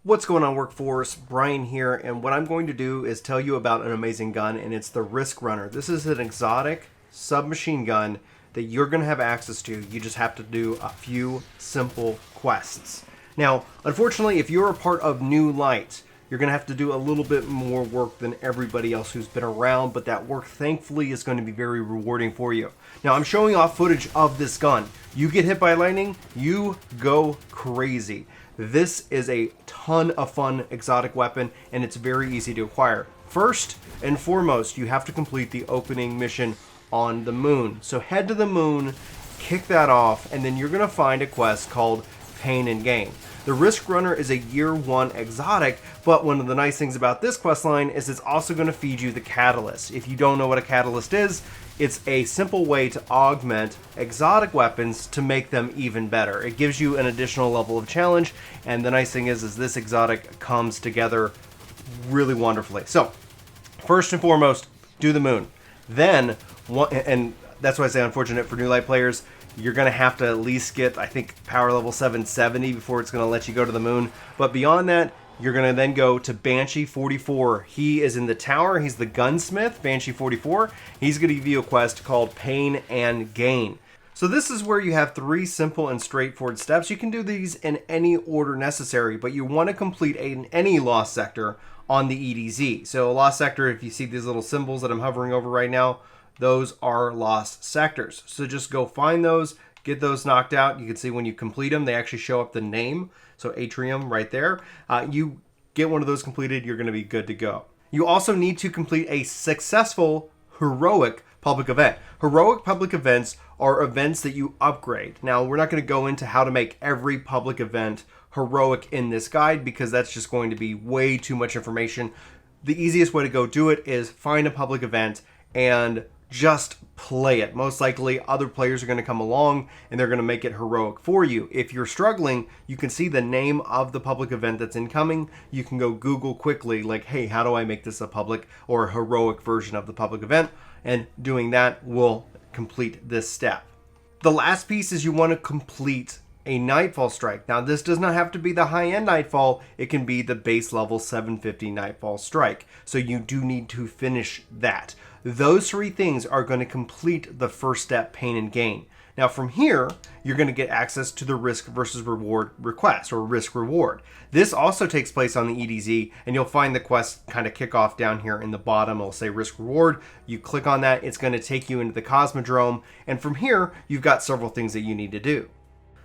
What's going on, Workforce? Brian here, and what I'm going to do is tell you about an amazing gun, and it's the Risk Runner. This is an exotic submachine gun that you're going to have access to. You just have to do a few simple quests. Now, unfortunately, if you're a part of New Light, you're going to have to do a little bit more work than everybody else who's been around, but that work, thankfully, is going to be very rewarding for you. Now, I'm showing off footage of this gun. You get hit by lightning, you go crazy. This is a ton of fun exotic weapon, and it's very easy to acquire. First and foremost, you have to complete the opening mission on the moon. So head to the moon, kick that off, and then you're going to find a quest called Pain and Gain. The Risk Runner is a year 1 exotic, but one of the nice things about this quest line is it's also going to feed you the catalyst. If you don't know what a catalyst is, it's a simple way to augment exotic weapons to make them even better. It gives you an additional level of challenge, and the nice thing is this exotic comes together really wonderfully. So, first and foremost, do the moon. Then, and that's why I say unfortunate for New Light players, you're going to have to at least get, I think, power level 770 before it's going to let you go to the moon. But beyond that, you're going to then go to Banshee 44. He is in the tower. He's the gunsmith, Banshee 44. He's going to give you a quest called Pain and Gain. So this is where you have 3 simple and straightforward steps. You can do these in any order necessary, but you want to complete any lost sector on the EDZ. So a lost sector, if you see these little symbols that I'm hovering over right now, those are lost sectors. So just go find those, get those knocked out. You can see when you complete them, they actually show up the name. So Atrium right there. You get one of those completed, you're going to be good to go. You also need to complete a successful heroic public event. Heroic public events are events that you upgrade. Now, we're not going to go into how to make every public event heroic in this guide because that's just going to be way too much information. The easiest way to go do it is find a public event and just play it. Most likely other players are going to come along and they're going to make it heroic for you. If you're struggling, you can see the name of the public event that's incoming. You can go Google quickly, like, hey, how do I make this a public or a heroic version of the public event? And doing that will complete this step. The last piece is you want to complete a Nightfall strike. Now, this does not have to be the high-end Nightfall. It can be the base level 750 Nightfall strike. So you do need to finish that. Those 3 things are going to complete the first step, Pain and Gain. Now from here, you're going to get access to the risk versus reward request, or risk reward. This also takes place on the EDZ, and you'll find the quest kind of kick off down here in the bottom. It'll say risk reward. You click on that, it's going to take you into the Cosmodrome, and from here, you've got several things that you need to do.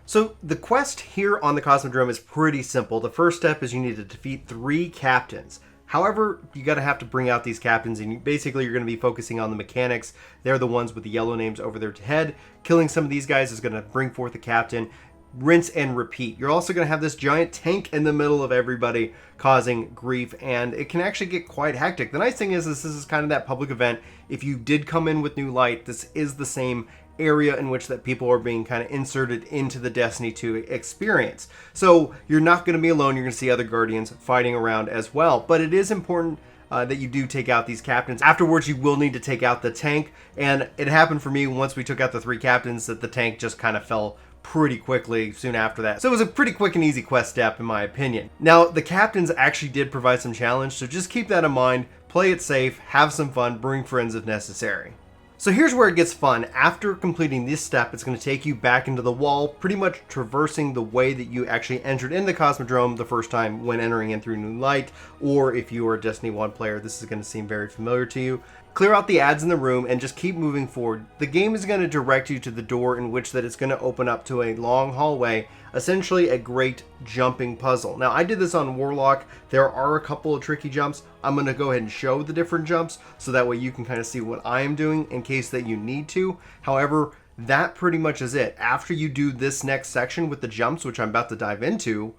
So the quest here on the Cosmodrome is pretty simple. The first step is you need to defeat 3 captains. However, you got to have to bring out these captains, and basically you're going to be focusing on the mechanics. They're the ones with the yellow names over their head. Killing some of these guys is going to bring forth a captain. Rinse and repeat. You're also going to have this giant tank in the middle of everybody causing grief, and it can actually get quite hectic. The nice thing is this is kind of that public event. If you did come in with New Light, this is the same area in which that people are being kind of inserted into the Destiny 2 experience. So you're not going to be alone. You're going to see other Guardians fighting around as well. But it is important that you do take out these captains. Afterwards, you will need to take out the tank. And it happened for me once we took out the 3 captains that the tank just kind of fell pretty quickly soon after that. So it was a pretty quick and easy quest step in my opinion. Now, the captains actually did provide some challenge, so just keep that in mind. Play it safe, have some fun, bring friends if necessary. So here's where it gets fun. After completing this step, it's going to take you back into the wall, pretty much traversing the way that you actually entered in the Cosmodrome the first time when entering in through New Light, or if you are a Destiny 1 player, this is going to seem very familiar to you. Clear out the ads in the room and just keep moving forward. The game is going to direct you to the door in which that it's going to open up to a long hallway, essentially a great jumping puzzle. Now, I did this on Warlock. There are a couple of tricky jumps. I'm going to go ahead and show the different jumps so that way you can kind of see what I am doing in case that you need to. However, that pretty much is it. After you do this next section with the jumps, which I'm about to dive into,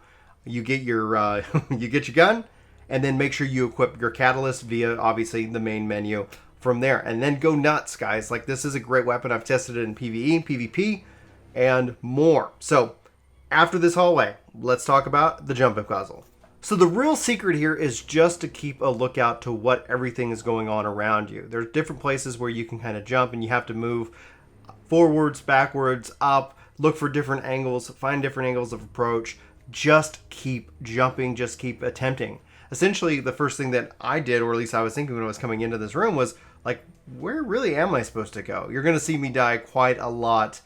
you get your you get your gun, and then make sure you equip your catalyst via obviously the main menu from there, and then go nuts, guys. Like, this is a great weapon. I've tested it in PvE, PvP, and more. So after this hallway, let's talk about the jumping puzzle. So the real secret here is just to keep a lookout to what everything is going on around you. There's different places where you can kind of jump, and you have to move forwards, backwards, up, look for different angles, find different angles of approach, just keep jumping, just keep attempting. Essentially, the first thing that I did, or at least I was thinking when I was coming into this room, was like, where really am I supposed to go? You're going to see me die quite a lot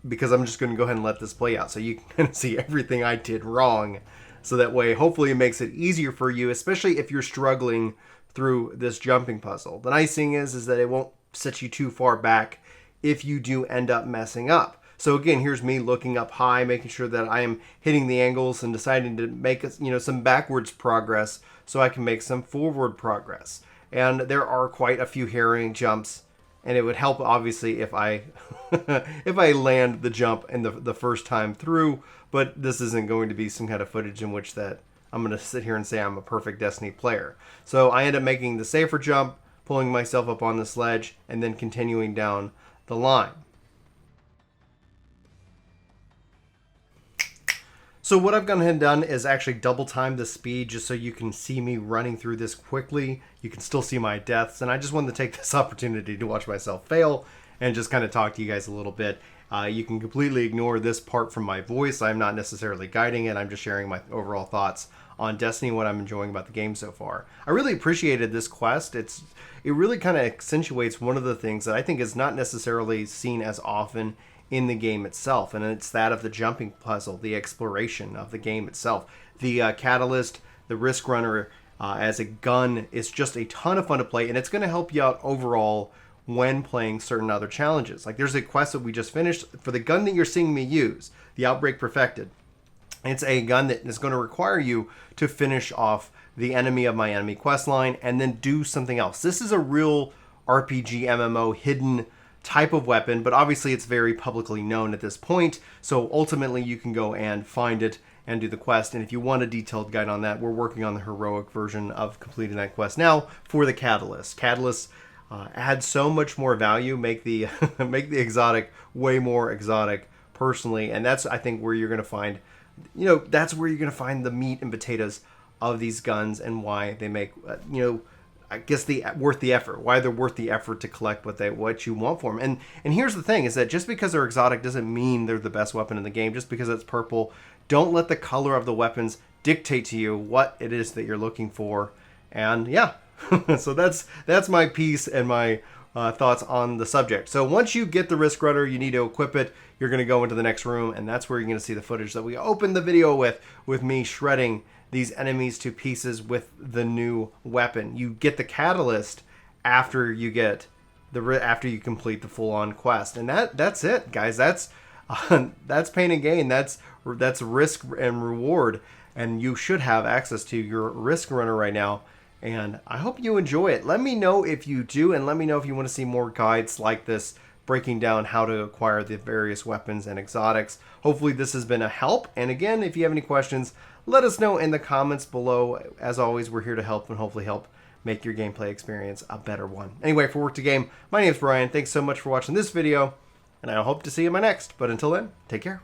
because I'm just going to go ahead and let this play out so you can see everything I did wrong. So that way, hopefully it makes it easier for you, especially if you're struggling through this jumping puzzle. The nice thing is that it won't set you too far back if you do end up messing up. So again, here's me looking up high, making sure that I am hitting the angles and deciding to make some backwards progress so I can make some forward progress. And there are quite a few harrowing jumps, and it would help obviously if I if I land the jump in the first time through, but this isn't going to be some kind of footage in which that I'm going to sit here and say I'm a perfect Destiny player. So I end up making the safer jump, pulling myself up on the sledge, and then continuing down the line. So what I've gone ahead and done is actually double time the speed just so you can see me running through this quickly. You can still see my deaths, and I just wanted to take this opportunity to watch myself fail and just kind of talk to you guys a little bit. You can completely ignore this part from my voice. I'm not necessarily guiding it. I'm just sharing my overall thoughts on Destiny, what I'm enjoying about the game so far. I really appreciated this quest. It really kind of accentuates one of the things that I think is not necessarily seen as often in the game itself, and it's that of the jumping puzzle, the exploration of the game itself. The Catalyst, the Risk Runner as a gun is just a ton of fun to play, and it's going to help you out overall when playing certain other challenges. Like there's a quest that we just finished for the gun that you're seeing me use, the Outbreak Perfected. It's a gun that is going to require you to finish off the enemy of my enemy quest line and then do something else. This is a real RPG MMO hidden type of weapon, but obviously it's very publicly known at this point, so ultimately you can go and find it and do the quest. And if you want a detailed guide on that, we're working on the heroic version of completing that quest now for the Catalyst. Catalyst adds so much more value, make the make the exotic way more exotic personally, and that's I think where you're going to find, that's where you're going to find the meat and potatoes of these guns and why they make I guess worth the effort. Why they're worth the effort to collect what you want for them. And here's the thing: is that just because they're exotic doesn't mean they're the best weapon in the game. Just because it's purple, don't let the color of the weapons dictate to you what it is that you're looking for. And yeah, so that's my piece and my thoughts on the subject. So once you get the Risk Runner, you need to equip it. You're going to go into the next room, and that's where you're going to see the footage that we opened the video with me shredding these enemies to pieces with the new weapon. You get the Catalyst after you complete the full-on quest, and that's it, guys. That's pain and gain. That's risk and reward, and you should have access to your Risk Runner right now. And I hope you enjoy it. Let me know if you do, and let me know if you want to see more guides like this breaking down how to acquire the various weapons and exotics. Hopefully this has been a help. And again, if you have any questions, let us know in the comments below. As always, we're here to help and hopefully help make your gameplay experience a better one. Anyway, for Work to Game, my name is Brian. Thanks so much for watching this video, and I hope to see you in my next. But until then, take care.